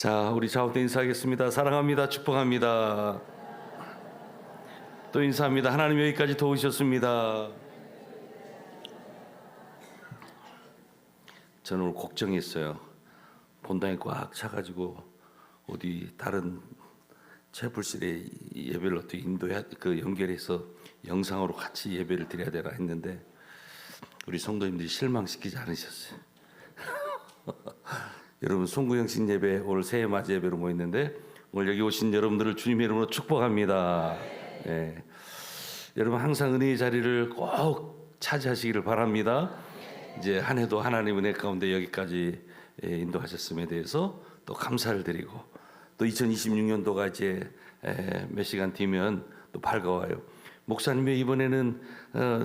자, 우리 좌우대 인사하겠습니다. 사랑합니다. 축복합니다. 또 인사합니다. 하나님 여기까지 도우셨습니다. 저는 오늘 걱정했어요. 본당에 꽉 차가지고 어디 다른 채플실에 예배를 어떻게 연결해서 영상으로 같이 예배를 드려야 되나 했는데 우리 성도님들이 실망시키지 않으셨어요. 여러분 송구영신 예배 오늘 새해 맞이 예배로 모였는데 오늘 여기 오신 여러분들을 주님의 이름으로 축복합니다. 네. 여러분 항상 은혜의 자리를 꼭 차지하시기를 바랍니다. 이제 한 해도 하나님 은혜 가운데 여기까지 인도하셨음에 대해서 또 감사를 드리고 또 2026년도가 이제 몇 시간 뒤면 또 밝아와요. 목사님이 이번에는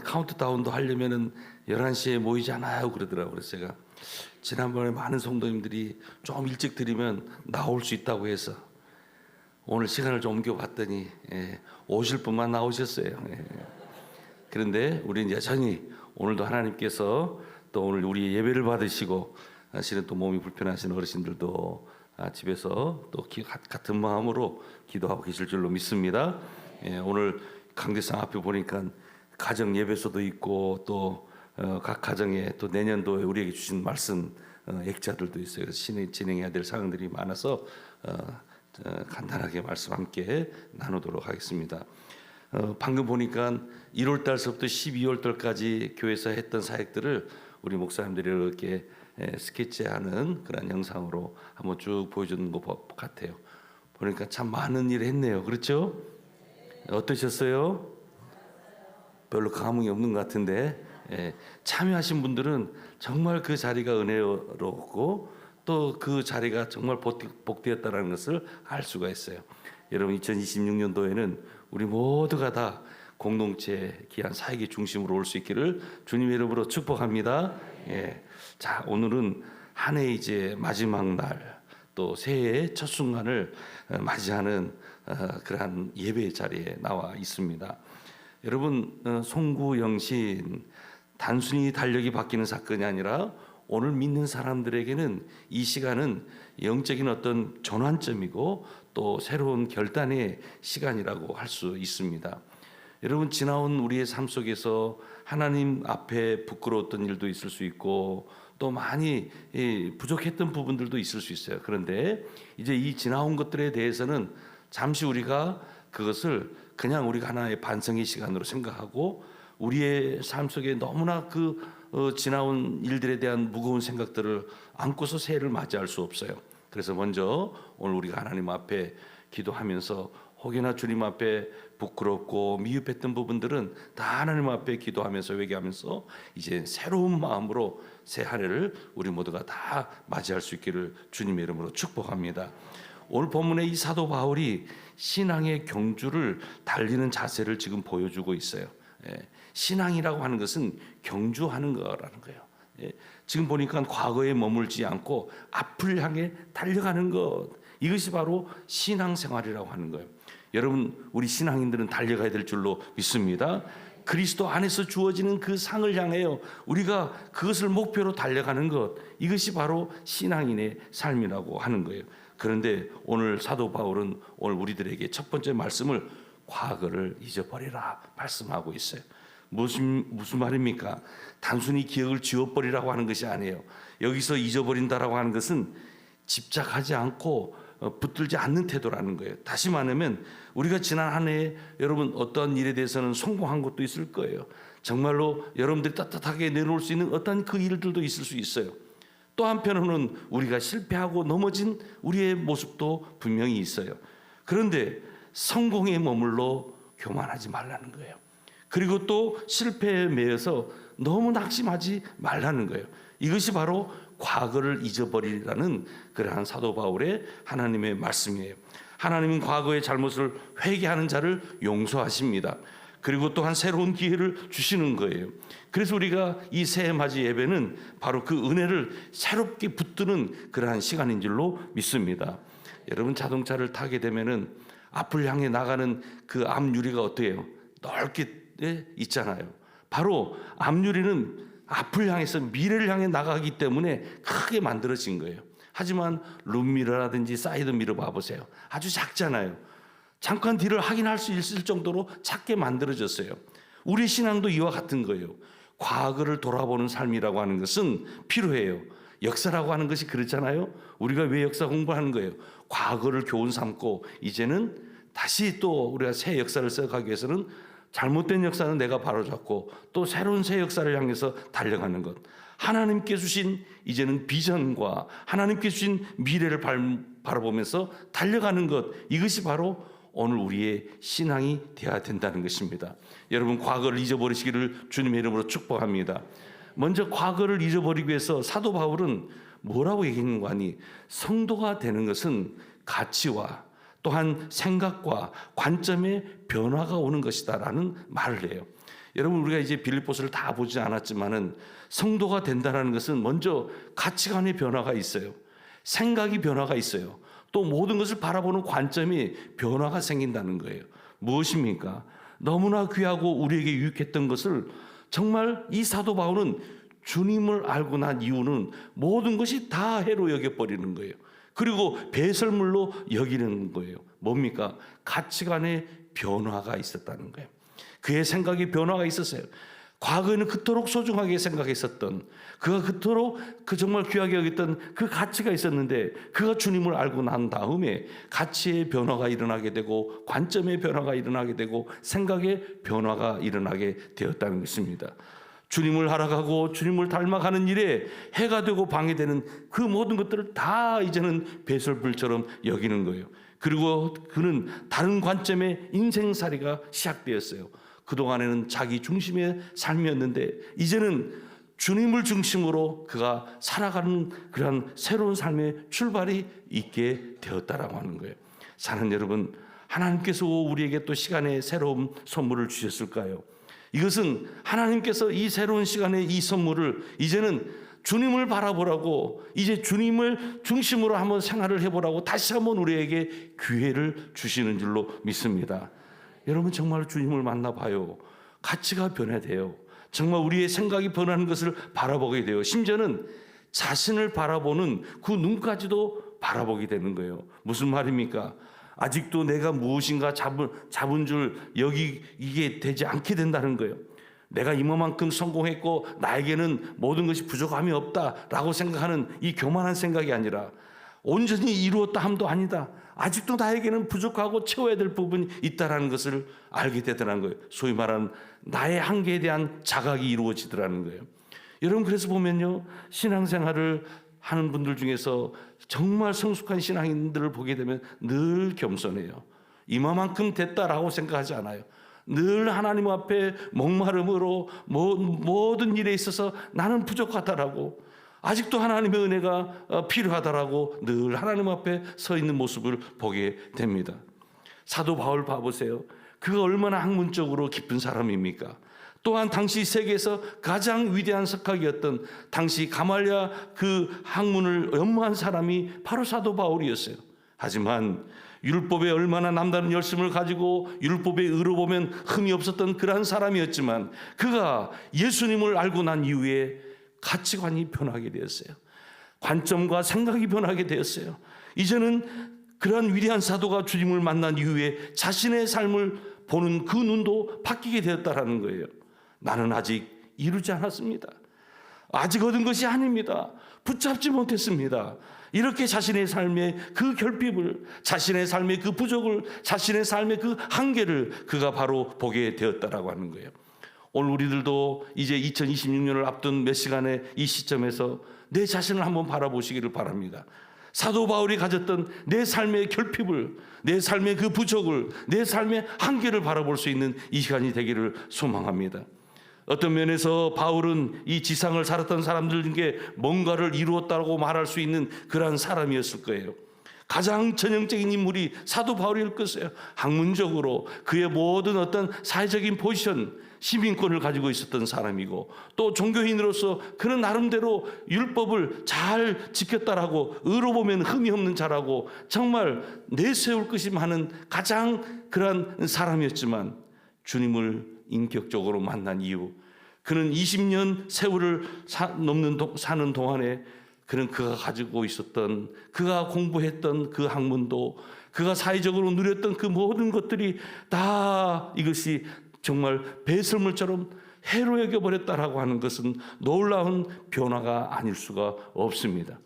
카운트다운도 하려면은 11시에 모이잖아요 그러더라고요. 그래서 제가 지난번에 많은 성도님들이 좀 일찍 드리면 나올 수 있다고 해서 오늘 시간을 좀 옮겨봤더니 오실 분만 나오셨어요. 그런데 우리는 여전히 오늘도 하나님께서 또 오늘 우리 예배를 받으시고 실은 또 몸이 불편하신 어르신들도 집에서 또 같은 마음으로 기도하고 계실 줄로 믿습니다. 오늘 강대상 앞에 보니까 가정 예배소도 있고 또 각 가정에 또 내년도에 우리에게 주신 말씀 액자들도 있어요. 그래서 진행해야 될 사항들이 많아서 간단하게 말씀 함께 나누도록 하겠습니다. 방금 보니까 1월 달서부터 12월 달까지 교회에서 했던 사역들을 우리 목사님들이 이렇게 스케치하는 그런 영상으로 한번 쭉 보여주는 것 같아요. 보니까 참 많은 일을 했네요. 그렇죠? 어떠셨어요? 별로 감흥이 없는 것 같은데 참여하신 분들은 정말 그 자리가 은혜롭고 또 그 자리가 정말 복되었다는 것을 알 수가 있어요. 여러분 2026년도에는 우리 모두가 다 공동체 귀한 사역의 중심으로 올 수 있기를 주님의 이름으로 축복합니다. 자, 오늘은 한 해 이제 마지막 날 또 새해의 첫 순간을 맞이하는 그러한 예배 자리에 나와 있습니다. 여러분 송구영신 단순히 달력이 바뀌는 사건이 아니라 오늘 믿는 사람들에게는 이 시간은 영적인 어떤 전환점이고 또 새로운 결단의 시간이라고 할 수 있습니다. 여러분 지나온 우리의 삶 속에서 하나님 앞에 부끄러웠던 일도 있을 수 있고 또 많이 부족했던 부분들도 있을 수 있어요. 그런데 이제 이 지나온 것들에 대해서는 잠시 우리가 그것을 그냥 우리가 하나의 반성의 시간으로 생각하고 우리의 삶 속에 너무나 지나온 일들에 대한 무거운 생각들을 안고서 새해를 맞이할 수 없어요. 그래서 먼저 오늘 우리가 하나님 앞에 기도하면서 혹여나 주님 앞에 부끄럽고 미흡했던 부분들은 다 하나님 앞에 기도하면서 회개하면서 이제 새로운 마음으로 새 한 해를 우리 모두가 다 맞이할 수 있기를 주님의 이름으로 축복합니다. 오늘 본문의 이 사도 바울이 신앙의 경주를 달리는 자세를 지금 보여주고 있어요. 신앙이라고 하는 것은 경주하는 거라는 거예요. 지금 보니까 과거에 머물지 않고 앞을 향해 달려가는 것, 이것이 바로 신앙생활이라고 하는 거예요. 여러분 우리 신앙인들은 달려가야 될 줄로 믿습니다. 그리스도 안에서 주어지는 그 상을 향하여 우리가 그것을 목표로 달려가는 것, 이것이 바로 신앙인의 삶이라고 하는 거예요. 그런데 오늘 사도 바울은 오늘 우리들에게 첫 번째 말씀을 과거를 잊어버리라 말씀하고 있어요. 무슨 말입니까? 단순히 기억을 지워버리라고 하는 것이 아니에요. 여기서 잊어버린다라고 하는 것은 집착하지 않고 붙들지 않는 태도라는 거예요. 다시 말하면 우리가 지난 한 해에 여러분 어떠한 일에 대해서는 성공한 것도 있을 거예요. 정말로 여러분들이 따뜻하게 내놓을 수 있는 어떤 그 일들도 있을 수 있어요. 또 한편으로는 우리가 실패하고 넘어진 우리의 모습도 분명히 있어요. 그런데 성공에 머물러 교만하지 말라는 거예요. 그리고 또 실패에 매여서 너무 낙심하지 말라는 거예요. 이것이 바로 과거를 잊어버리라는 그러한 사도 바울의 하나님의 말씀이에요. 하나님은 과거의 잘못을 회개하는 자를 용서하십니다. 그리고 또한 새로운 기회를 주시는 거예요. 그래서 우리가 이 새해 맞이 예배는 바로 그 은혜를 새롭게 붙드는 그러한 시간인 줄로 믿습니다. 여러분 자동차를 타게 되면은 앞을 향해 나가는 그 앞유리가 어때요? 넓게 있잖아요. 바로 앞유리는 앞을 향해서 미래를 향해 나가기 때문에 크게 만들어진 거예요. 하지만 룸미러라든지 사이드미러 봐보세요. 아주 작잖아요. 잠깐 뒤를 확인할 수 있을 정도로 작게 만들어졌어요. 우리 신앙도 이와 같은 거예요. 과거를 돌아보는 삶이라고 하는 것은 필요해요. 역사라고 하는 것이 그렇잖아요. 우리가 왜 역사 공부하는 거예요? 과거를 교훈 삼고 이제는 다시 또 우리가 새 역사를 써가기 위해서는 잘못된 역사는 내가 바로잡고 또 새로운 새 역사를 향해서 달려가는 것. 하나님께 주신 이제는 비전과 하나님께 주신 미래를 바라보면서 달려가는 것. 이것이 바로 오늘 우리의 신앙이 되어야 된다는 것입니다. 여러분, 과거를 잊어버리시기를 주님의 이름으로 축복합니다. 먼저 과거를 잊어버리기 위해서 사도 바울은 뭐라고 얘기하는 거 아니? 성도가 되는 것은 가치와 또한 생각과 관점의 변화가 오는 것이다라는 말을 해요. 여러분, 우리가 이제 빌립보서를 다 보지 않았지만은 성도가 된다는 것은 먼저 가치관의 변화가 있어요. 생각이 변화가 있어요. 또 모든 것을 바라보는 관점이 변화가 생긴다는 거예요. 무엇입니까? 너무나 귀하고 우리에게 유익했던 것을 정말 이 사도 바울은 주님을 알고 난 이유는 모든 것이 다 해로 여겨버리는 거예요. 그리고 배설물로 여기는 거예요. 뭡니까? 가치관의 변화가 있었다는 거예요. 그의 생각이 변화가 있었어요. 과거에는 그토록 소중하게 생각했었던, 그가 그토록 정말 귀하게 여겼던 그 가치가 있었는데, 그가 주님을 알고 난 다음에 가치의 변화가 일어나게 되고 관점의 변화가 일어나게 되고 생각의 변화가 일어나게 되었다는 것입니다. 주님을 알아가고 주님을 닮아가는 일에 해가 되고 방해되는 그 모든 것들을 다 이제는 배설물처럼 여기는 거예요. 그리고 그는 다른 관점의 인생살이가 시작되었어요. 그동안에는 자기 중심의 삶이었는데 이제는 주님을 중심으로 그가 살아가는 그런 새로운 삶의 출발이 있게 되었다라고 하는 거예요. 사는 여러분, 하나님께서 우리에게 또 시간의 새로운 선물을 주셨을까요? 이것은 하나님께서 이 새로운 시간에 이 선물을 이제는 주님을 바라보라고, 이제 주님을 중심으로 한번 생활을 해보라고 다시 한번 우리에게 기회를 주시는 줄로 믿습니다. 여러분, 정말 주님을 만나봐요. 가치가 변화돼요. 정말 우리의 생각이 변하는 것을 바라보게 돼요. 심지어는 자신을 바라보는 그 눈까지도 바라보게 되는 거예요. 무슨 말입니까? 아직도 내가 무엇인가 잡은 줄 이게 되지 않게 된다는 거예요. 내가 이만큼 성공했고 나에게는 모든 것이 부족함이 없다라고 생각하는 이 교만한 생각이 아니라 온전히 이루었다 함도 아니다. 아직도 나에게는 부족하고 채워야 될 부분이 있다는 것을 알게 되더라는 거예요. 소위 말하는 나의 한계에 대한 자각이 이루어지더라는 거예요. 여러분, 그래서 보면요, 신앙생활을 하는 분들 중에서 정말 성숙한 신앙인들을 보게 되면 늘 겸손해요. 이만큼 됐다라고 생각하지 않아요. 늘 하나님 앞에 목마름으로 모든 일에 있어서 나는 부족하다라고, 아직도 하나님의 은혜가 필요하다라고 늘 하나님 앞에 서 있는 모습을 보게 됩니다. 사도 바울 봐보세요. 그가 얼마나 학문적으로 깊은 사람입니까? 또한 당시 세계에서 가장 위대한 석학이었던 당시 가말랴 그 학문을 연구한 사람이 바로 사도 바울이었어요. 하지만 율법에 얼마나 남다른 열심을 가지고 율법의 의로 보면 흠이 없었던 그러한 사람이었지만 그가 예수님을 알고 난 이후에 가치관이 변하게 되었어요. 관점과 생각이 변하게 되었어요. 이제는 그러한 위대한 사도가 주님을 만난 이후에 자신의 삶을 보는 그 눈도 바뀌게 되었다라는 거예요. 나는 아직 이루지 않았습니다. 아직 얻은 것이 아닙니다. 붙잡지 못했습니다. 이렇게 자신의 삶의 그 결핍을, 자신의 삶의 그 부족을, 자신의 삶의 그 한계를 그가 바로 보게 되었다라고 하는 거예요. 오늘 우리들도 이제 2026년을 앞둔 몇 시간의 이 시점에서 내 자신을 한번 바라보시기를 바랍니다. 사도 바울이 가졌던 내 삶의 결핍을, 내 삶의 그 부족을, 내 삶의 한계를 바라볼 수 있는 이 시간이 되기를 소망합니다. 어떤 면에서 바울은 이 지상을 살았던 사람들에게 뭔가를 이루었다고 말할 수 있는 그러한 사람이었을 거예요. 가장 전형적인 인물이 사도 바울일 것이에요. 학문적으로 그의 모든 어떤 사회적인 포지션, 시민권을 가지고 있었던 사람이고, 또 종교인으로서 그는 나름대로 율법을 잘 지켰다라고, 의로 보면 흠이 없는 자라고 정말 내세울 것이 많은 가장 그러한 사람이었지만, 주님을 인격적으로 만난 이후 그는 20년 세월을 사는 동안에 그는 그가 가지고 있었던, 그가 공부했던 그 학문도, 그가 사회적으로 누렸던 그 모든 것들이 다 이것이 정말 배설물처럼 해로 여겨버렸다라고 하는 것은 놀라운 변화가 아닐 수가 없습니다.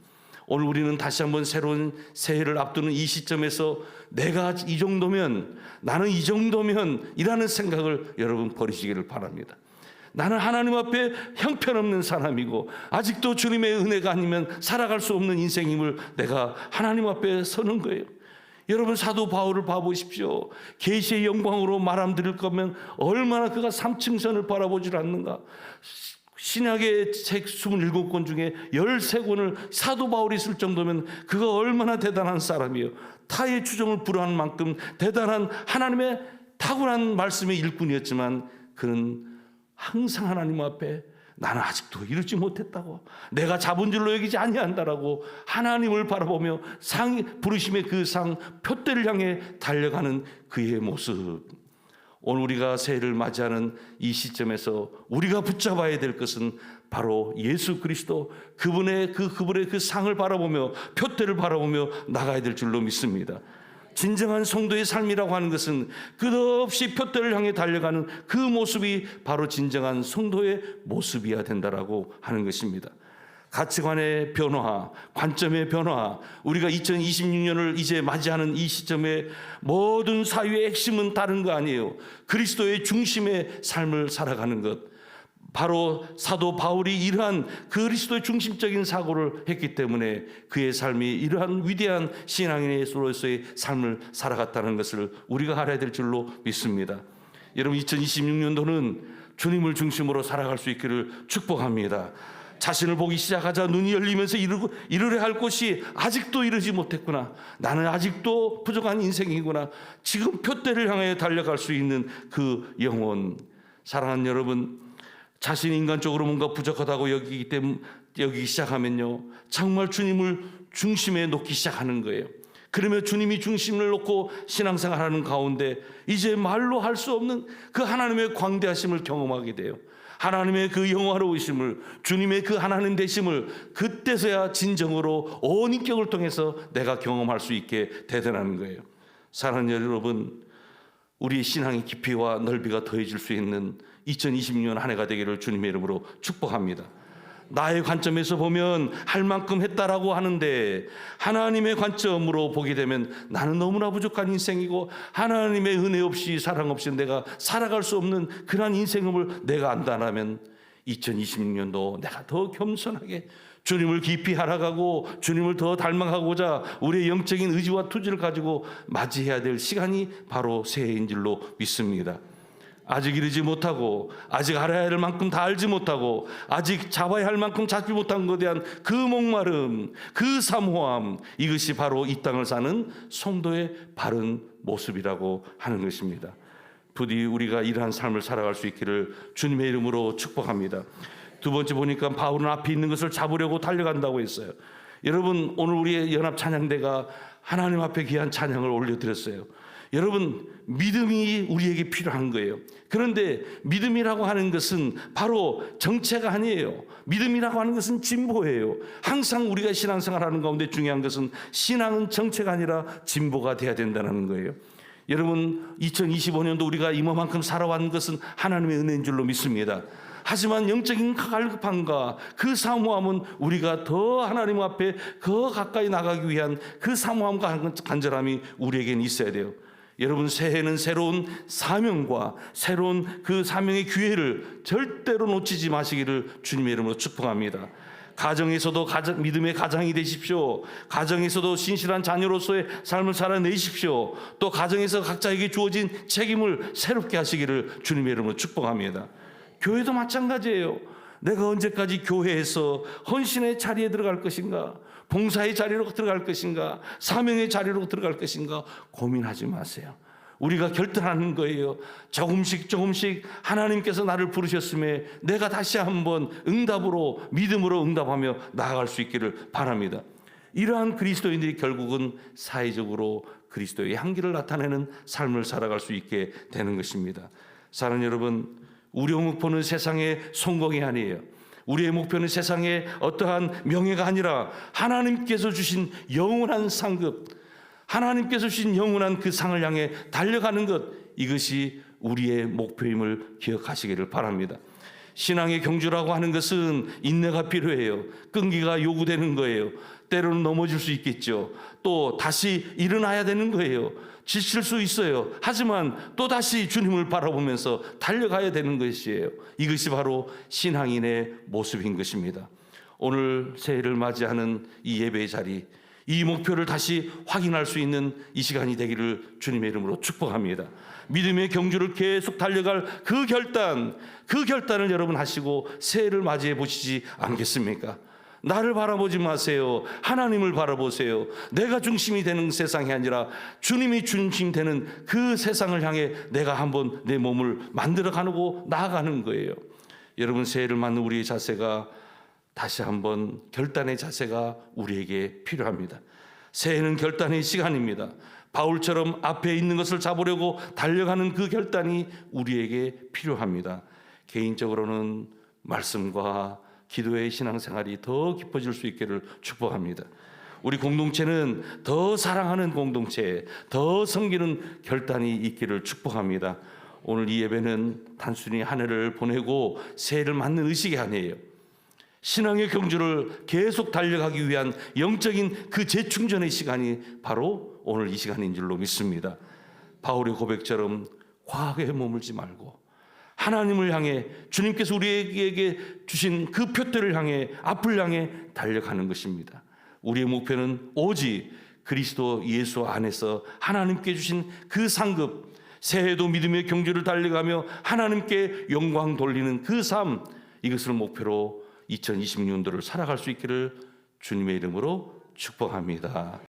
오늘 우리는 다시 한번 새로운 새해를 앞두는 이 시점에서 내가 이 정도면, 나는 이 정도면 이라는 생각을 여러분 버리시기를 바랍니다. 나는 하나님 앞에 형편없는 사람이고 아직도 주님의 은혜가 아니면 살아갈 수 없는 인생임을 내가 하나님 앞에 서는 거예요. 여러분 사도 바울을 봐보십시오. 계시의 영광으로 말함 드릴 거면 얼마나 그가 삼층선을 바라보질 않는가. 신약의 책 27권 중에 13권을 사도 바울이 쓸 정도면 그가 얼마나 대단한 사람이에요. 타의 추종을 불허한 만큼 대단한 하나님의 탁월한 말씀의 일꾼이었지만 그는 항상 하나님 앞에 나는 아직도 이루지 못했다고, 내가 자본줄로 여기지 아니한다라고 하나님을 바라보며 부르심의 그 상 표대를 향해 달려가는 그의 모습. 오늘 우리가 새해를 맞이하는 이 시점에서 우리가 붙잡아야 될 것은 바로 예수 그리스도, 그분의 그 상을 바라보며 표대를 바라보며 나가야 될 줄로 믿습니다. 진정한 성도의 삶이라고 하는 것은 끝없이 표대를 향해 달려가는 그 모습이 바로 진정한 성도의 모습이어야 된다라고 하는 것입니다. 가치관의 변화, 관점의 변화, 우리가 2026년을 이제 맞이하는 이 시점에 모든 사유의 핵심은 다른 거 아니에요. 그리스도의 중심의 삶을 살아가는 것. 바로 사도 바울이 이러한 그리스도의 중심적인 사고를 했기 때문에 그의 삶이 이러한 위대한 신앙인으로서의 삶을 살아갔다는 것을 우리가 알아야 될 줄로 믿습니다. 여러분 2026년도는 주님을 중심으로 살아갈 수 있기를 축복합니다. 자신을 보기 시작하자 눈이 열리면서 이루려 할 것이 아직도 이루지 못했구나, 나는 아직도 부족한 인생이구나, 지금 표대를 향해 달려갈 수 있는 그 영혼. 사랑하는 여러분, 자신이 인간적으로 뭔가 부족하다고 여기기 시작하면요 정말 주님을 중심에 놓기 시작하는 거예요. 그러면 주님이 중심을 놓고 신앙생활하는 가운데 이제 말로 할 수 없는 그 하나님의 광대하심을 경험하게 돼요. 하나님의 그 영화로우심을, 주님의 그 하나님 되심을 그때서야 진정으로 온 인격을 통해서 내가 경험할 수 있게 되더라는 거예요. 사랑하는 여러분, 우리 신앙의 깊이와 넓이가 더해질 수 있는 2026년 한 해가 되기를 주님의 이름으로 축복합니다. 나의 관점에서 보면 할 만큼 했다라고 하는데 하나님의 관점으로 보게 되면 나는 너무나 부족한 인생이고 하나님의 은혜 없이 사랑 없이 내가 살아갈 수 없는 그런 인생을 내가 안다면 2026년도 내가 더 겸손하게 주님을 깊이 알아가고 주님을 더 닮아가고자 우리의 영적인 의지와 투지를 가지고 맞이해야 될 시간이 바로 새해인 줄로 믿습니다. 아직 이르지 못하고 아직 알아야 할 만큼 다 알지 못하고 아직 잡아야 할 만큼 잡지 못한 것에 대한 그 목마름, 그 사모함, 이것이 바로 이 땅을 사는 성도의 바른 모습이라고 하는 것입니다. 부디 우리가 이러한 삶을 살아갈 수 있기를 주님의 이름으로 축복합니다. 두 번째 보니까 바울은 앞에 있는 것을 잡으려고 달려간다고 했어요. 여러분, 오늘 우리의 연합 찬양대가 하나님 앞에 귀한 찬양을 올려드렸어요. 여러분, 믿음이 우리에게 필요한 거예요. 그런데 믿음이라고 하는 것은 바로 정체가 아니에요. 믿음이라고 하는 것은 진보예요. 항상 우리가 신앙생활하는 가운데 중요한 것은 신앙은 정체가 아니라 진보가 돼야 된다는 거예요. 여러분, 2025년도 우리가 이만큼 살아왔는 것은 하나님의 은혜인 줄로 믿습니다. 하지만 영적인 갈급함과 그 사모함은 우리가 더 하나님 앞에 더 가까이 나가기 위한 그 사모함과 간절함이 우리에게는 있어야 돼요. 여러분, 새해는 새로운 사명과 새로운 그 사명의 기회를 절대로 놓치지 마시기를 주님의 이름으로 축복합니다. 가정에서도 믿음의 가장이 되십시오. 가정에서도 신실한 자녀로서의 삶을 살아내십시오. 또 가정에서 각자에게 주어진 책임을 새롭게 하시기를 주님의 이름으로 축복합니다. 교회도 마찬가지예요. 내가 언제까지 교회에서 헌신의 자리에 들어갈 것인가, 봉사의 자리로 들어갈 것인가, 사명의 자리로 들어갈 것인가 고민하지 마세요. 우리가 결단하는 거예요. 조금씩 하나님께서 나를 부르셨음에 내가 다시 한번 응답으로, 믿음으로 응답하며 나아갈 수 있기를 바랍니다. 이러한 그리스도인들이 결국은 사회적으로 그리스도의 향기를 나타내는 삶을 살아갈 수 있게 되는 것입니다. 사랑하는 여러분, 우려 목포는 세상의 성공이 아니에요. 우리의 목표는 세상의 어떠한 명예가 아니라 하나님께서 주신 영원한 상급, 하나님께서 주신 영원한 그 상을 향해 달려가는 것, 이것이 우리의 목표임을 기억하시기를 바랍니다. 신앙의 경주라고 하는 것은 인내가 필요해요. 끈기가 요구되는 거예요. 때로는 넘어질 수 있겠죠. 또 다시 일어나야 되는 거예요. 지칠 수 있어요. 하지만 또 다시 주님을 바라보면서 달려가야 되는 것이에요. 이것이 바로 신앙인의 모습인 것입니다. 오늘 새해를 맞이하는 이 예배의 자리, 이 목표를 다시 확인할 수 있는 이 시간이 되기를 주님의 이름으로 축복합니다. 믿음의 경주를 계속 달려갈 그 결단을 여러분 하시고 새해를 맞이해 보시지 않겠습니까? 나를 바라보지 마세요. 하나님을 바라보세요. 내가 중심이 되는 세상이 아니라 주님이 중심 되는 그 세상을 향해 내가 한번 내 몸을 만들어가고 나아가는 거예요. 여러분, 새해를 맞는 우리의 자세가 다시 한번 결단의 자세가 우리에게 필요합니다. 새해는 결단의 시간입니다. 바울처럼 앞에 있는 것을 잡으려고 달려가는 그 결단이 우리에게 필요합니다. 개인적으로는 말씀과 기도의 신앙생활이 더 깊어질 수 있기를 축복합니다. 우리 공동체는 더 사랑하는 공동체, 더 섬기는 결단이 있기를 축복합니다. 오늘 이 예배는 단순히 한 해를 보내고 새해를 맞는 의식이 아니에요. 신앙의 경주를 계속 달려가기 위한 영적인 그 재충전의 시간이 바로 오늘 이 시간인 줄로 믿습니다. 바울의 고백처럼 과거에 머물지 말고 하나님을 향해, 주님께서 우리에게 주신 그 표대를 향해, 앞을 향해 달려가는 것입니다. 우리의 목표는 오직 그리스도 예수 안에서 하나님께 주신 그 상급, 새해도 믿음의 경주를 달려가며 하나님께 영광 돌리는 그 삶, 이것을 목표로 2026년도를 살아갈 수 있기를 주님의 이름으로 축복합니다.